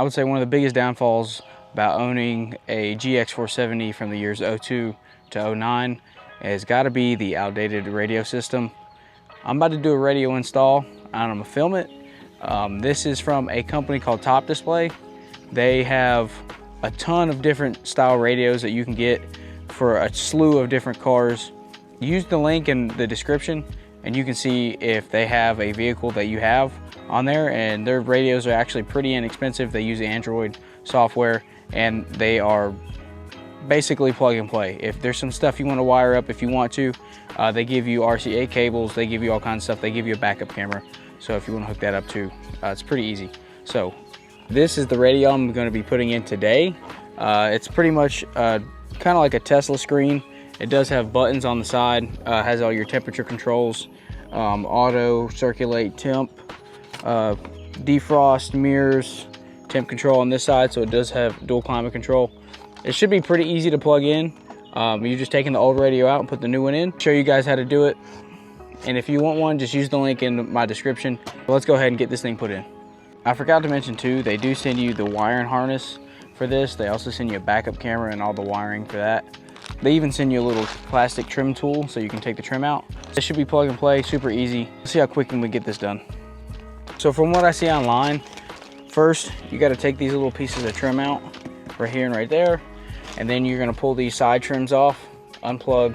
I would say one of the biggest downfalls about owning a GX470 from the years 02 to 09 has got to be the outdated radio system. I'm about to do a radio install and I'm gonna film it. This is from a company called Top Display. They have a ton of different style radios that you can get for a slew of different cars. Use the link in the description and you can see if they have a vehicle that you have on there, and their radios are actually pretty inexpensive. They use Android software and they are basically plug and play. If there's some stuff you want to wire up, if you want to, they give you RCA cables, they give you all kinds of stuff, they give you a backup camera. So if you want to hook that up too, it's pretty easy. So this is the radio I'm going to be putting in today. It's pretty much kind of like a Tesla screen. It does have buttons on the side, has all your temperature controls, auto, circulate, temp, defrost, mirrors, temp control on this side, so it does have dual climate control. It should be pretty easy to plug in. You're just taking the old radio out and put the new one in. Show you guys how to do it. And if you want one, just use the link in my description. But let's go ahead and get this thing put in. I forgot to mention too, they do send you the wiring harness for this. They also send you a backup camera and all the wiring for that. They even send you a little plastic trim tool so you can take the trim out. This should be plug and play, super easy. Let's see how quick we get this done. So from what I see online, first you got to take these little pieces of trim out right here and right there, and then you're going to pull these side trims off, unplug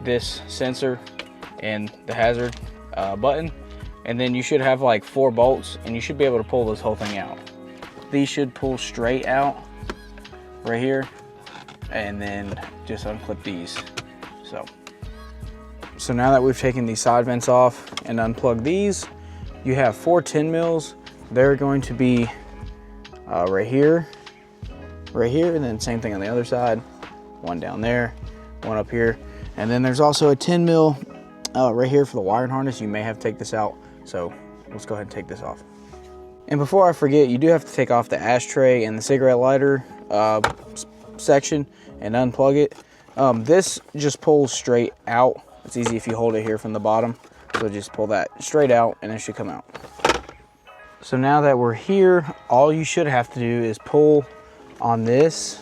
this sensor and the hazard button, and then you should have like 4 bolts and you should be able to pull this whole thing out. These should pull straight out right here, and then just unclip these. So now that we've taken these side vents off and unplugged these, you have 4 10 mils. They're going to be right here, and then same thing on the other side. One down there, one up here, and then there's also a 10 mil right here for the wiring harness. You may have to take this out, so let's go ahead and take this off. And before I forget, you do have to take off the ashtray and the cigarette lighter section and unplug it. This just pulls straight out. It's easy if you hold it here from the bottom. So just pull that straight out and it should come out. So now that we're here, all you should have to do is pull on this,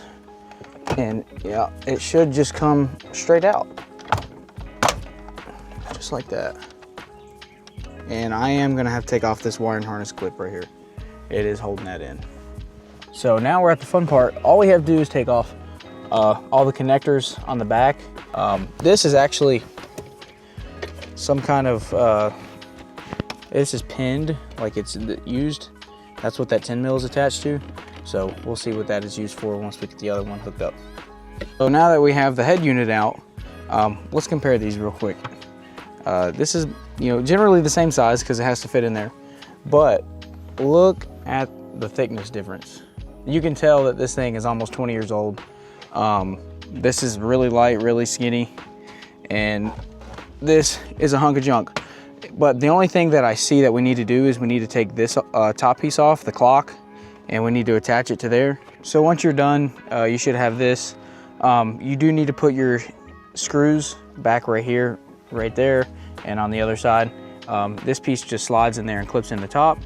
and yeah, it should just come straight out. Just like that. And I am gonna have to take off this wiring harness clip right here. It is holding that in. So now we're at the fun part. All we have to do is take off all the connectors on the back. This is actually some kind of, this is pinned, like it's used. That's what that 10 mil is attached to. So we'll see what that is used for once we get the other one hooked up. So now that we have the head unit out, let's compare these real quick. This is, generally the same size because it has to fit in there, but look at the thickness difference. You can tell that this thing is almost 20 years old. This is really light, really skinny, and this is a hunk of junk. But the only thing that I see that we need to do is we need to take this top piece off, the clock, and we need to attach it to there. So once you're done, you should have this. You do need to put your screws back right here, right there, and on the other side. This piece just slides in there and clips in the top.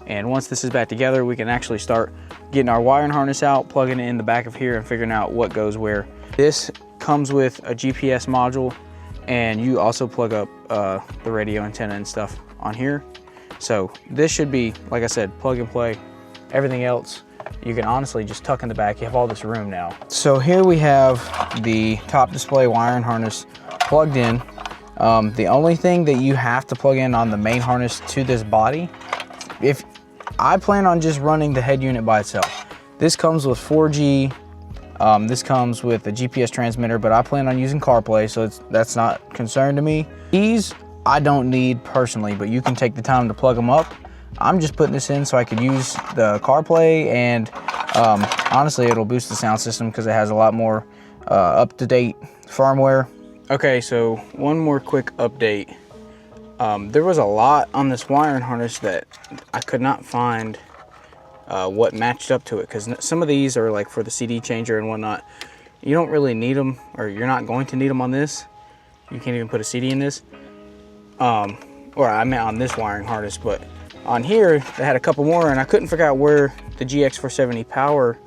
And once this is back together, we can actually start getting our wiring harness out, plugging it in the back of here and figuring out what goes where. This comes with a GPS module, and you also plug up the radio antenna and stuff on here. So this should be, like I said, plug and play. Everything else, you can honestly just tuck in the back. You have all this room now. So here we have the Top Display wiring harness plugged in. The only thing that you have to plug in on the main harness to this body, if I plan on just running the head unit by itself. This comes with 4G, this comes with a GPS transmitter, but I plan on using CarPlay, so that's not a concern to me. These I don't need personally, but you can take the time to plug them up. I'm just putting this in so I could use the CarPlay, and honestly it'll boost the sound system because it has a lot more up-to-date firmware. Okay, so one more quick update. There was a lot on this wiring harness that I could not find what matched up to it, because some of these are like for the CD changer and whatnot. You don't really need them, or you're not going to need them on this. You can't even put a CD in this. Or I meant on this wiring harness, but On here, they had a couple more, and I couldn't figure out where the GX470 power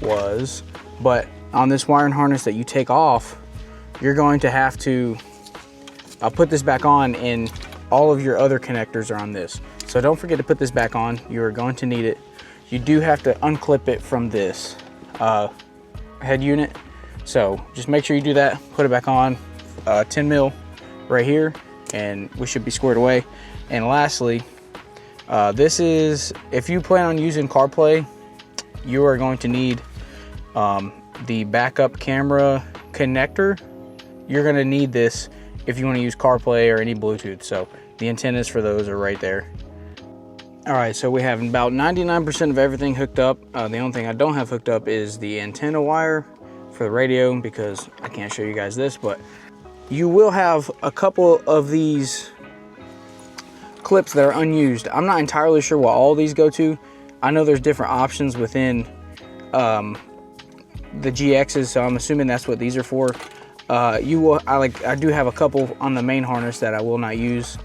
was, but on this wiring harness that you take off, you're going to have to put this back on, and all of your other connectors are on this. So don't forget to put this back on. You are going to need it. You do have to unclip it from this head unit. So just make sure you do that, put it back on, 10 mil right here, and we should be squared away. And lastly, this is, if you plan on using CarPlay, you are going to need the backup camera connector. You're gonna need this if you wanna use CarPlay or any Bluetooth. So the antennas for those are right there. All right, so we have about 99% of everything hooked up. The only thing I don't have hooked up is the antenna wire for the radio, because I can't show you guys this, but you will have a couple of these clips that are unused. I'm not entirely sure what all these go to. I know there's different options within the GXs, so I'm assuming that's what these are for. I do have a couple on the main harness that I will not use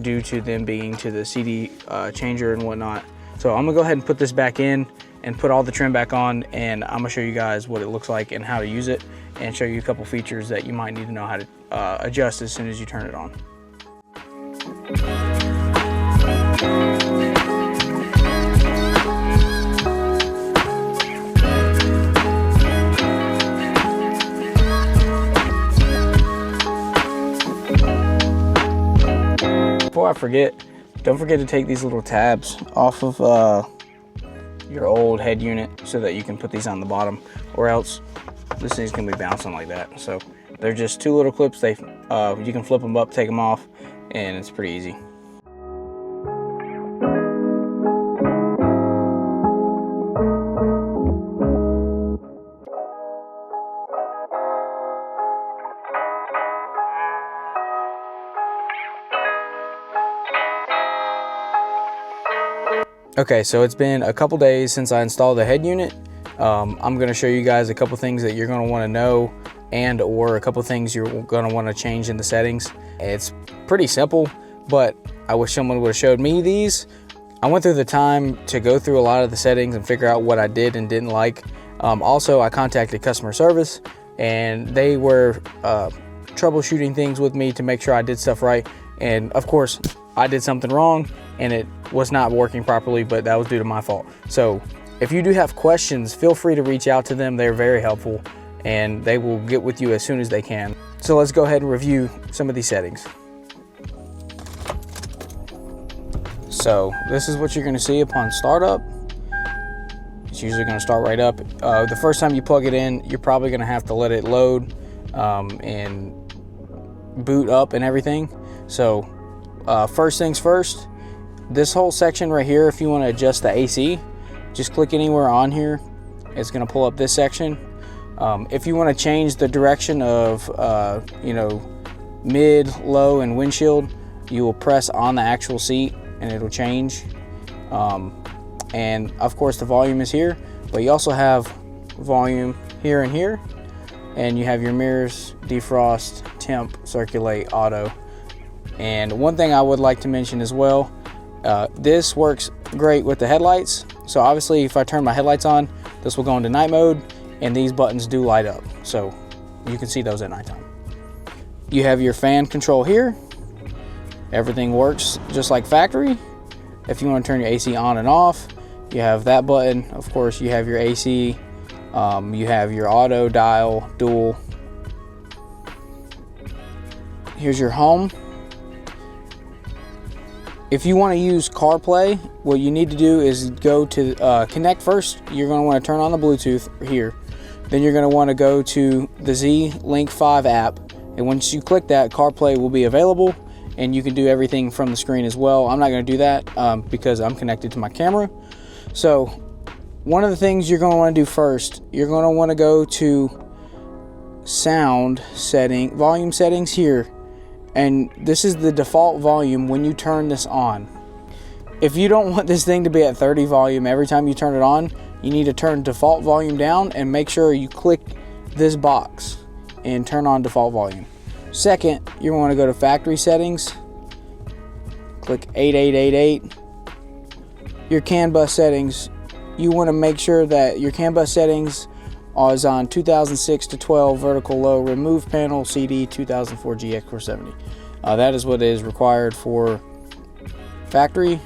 due to them being to the CD changer and whatnot. So I'm gonna go ahead and put this back in and put all the trim back on, and I'm gonna show you guys what it looks like and how to use it, and show you a couple features that you might need to know how to adjust as soon as you turn it on. Before I forget, don't forget to take these little tabs off of your old head unit so that you can put these on the bottom, or else this thing's gonna be bouncing like that. So they're just two little clips. You can flip them up, take them off, and it's pretty easy. Okay, so it's been a couple days since I installed the head unit. I'm gonna show you guys a couple things that you're gonna wanna know, and or a couple things you're gonna wanna change in the settings. It's pretty simple, but I wish someone would have showed me these. I went through the time to go through a lot of the settings and figure out what I did and didn't like. Also, I contacted customer service, and they were troubleshooting things with me to make sure I did stuff right. And of course, I did something wrong and it was not working properly, but that was due to my fault. So if you do have questions, feel free to reach out to them. They're very helpful and they will get with you as soon as they can. So let's go ahead and review some of these settings. So this is what you're gonna see upon startup. It's usually gonna start right up. The first time you plug it in, you're probably gonna have to let it load and boot up and everything. So first things first, this whole section right here, if you want to adjust the AC, just click anywhere on here. It's going to pull up this section. If you want to change the direction of mid, low, and windshield, you will press on the actual seat and it'll change. And of course the volume is here, but you also have volume here and here, and you have your mirrors, defrost, temp, circulate, auto. And one thing I would like to mention as well, this works great with the headlights. So obviously if I turn my headlights on, this will go into night mode, and these buttons do light up. So you can see those at nighttime. You have your fan control here. Everything works just like factory. If you want to turn your AC on and off, you have that button. Of course, you have your AC. You have your auto, dial, dual. Here's your home. If you want to use CarPlay, what you need to do is go to connect first. You're going to want to turn on the Bluetooth here. Then you're going to want to go to the Z-Link 5 app. And once you click that, CarPlay will be available and you can do everything from the screen as well. I'm not going to do that because I'm connected to my camera. So one of the things you're going to want to do first, you're going to want to go to sound setting, volume settings here. And this is the default volume when you turn this on. If you don't want this thing to be at 30 volume every time you turn it on, you need to turn default volume down and make sure you click this box and turn on default volume. Second, you want to go to factory settings, click 8888, your CAN bus settings, you want to make sure that your CAN bus settings is on 2006 to 12 vertical low, remove panel CD 2004 GX470. That is what is required for factory.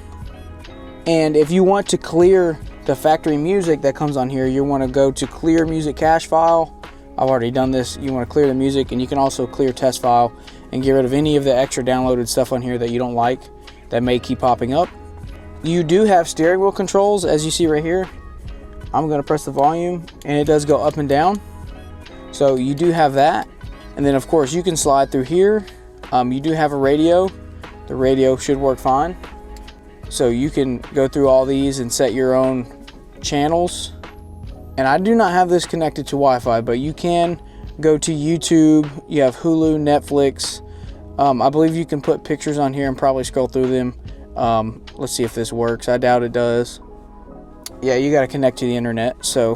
And if you want to clear the factory music that comes on here, you want to go to clear music cache file. I've already done this. You want to clear the music, and you can also clear test file and get rid of any of the extra downloaded stuff on here that you don't like that may keep popping up. You do have steering wheel controls, as you see right here. I'm going to press the volume and it does go up and down, so you do have that. And then of course you can slide through here. You do have a radio. The radio should work fine, so you can go through all these and set your own channels. And I do not have this connected to Wi-Fi, but you can go to YouTube. You have Hulu, Netflix. I believe you can put pictures on here and probably scroll through them. Let's see if this works. I doubt it does. Yeah, you got to connect to the internet. So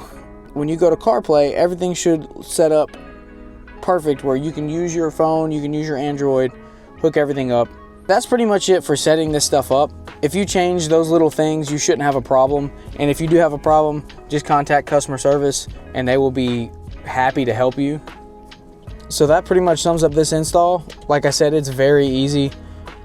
when you go to CarPlay, everything should set up perfect where you can use your phone, you can use your Android, hook everything up. That's pretty much it for setting this stuff up. If you change those little things, you shouldn't have a problem. And if you do have a problem, just contact customer service and they will be happy to help you. So that pretty much sums up this install. Like I said, it's very easy.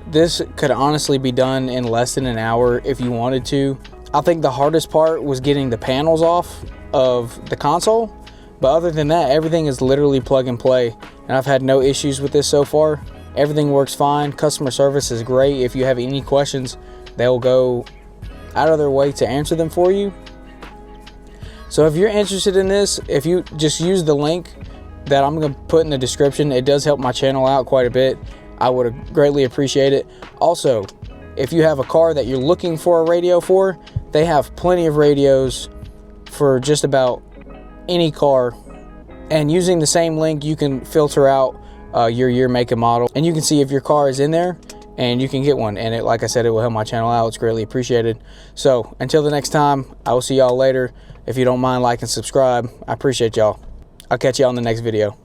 This could honestly be done in less than an hour if you wanted to. I think the hardest part was getting the panels off of the console, but other than that, everything is literally plug and play, and I've had no issues with this so far. Everything works fine. Customer service is great. If you have any questions, they'll go out of their way to answer them for you. So if you're interested in this, if you just use the link that I'm going to put in the description, it does help my channel out quite a bit. I would greatly appreciate it. Also, if you have a car that you're looking for a radio for, they have plenty of radios for just about any car. And using the same link, you can filter out your year, make, and model, and you can see if your car is in there and you can get one. And like I said, it will help my channel out. It's greatly appreciated. So until the next time, I will see y'all later. If you don't mind, like and subscribe, I appreciate y'all. I'll catch you on the next video.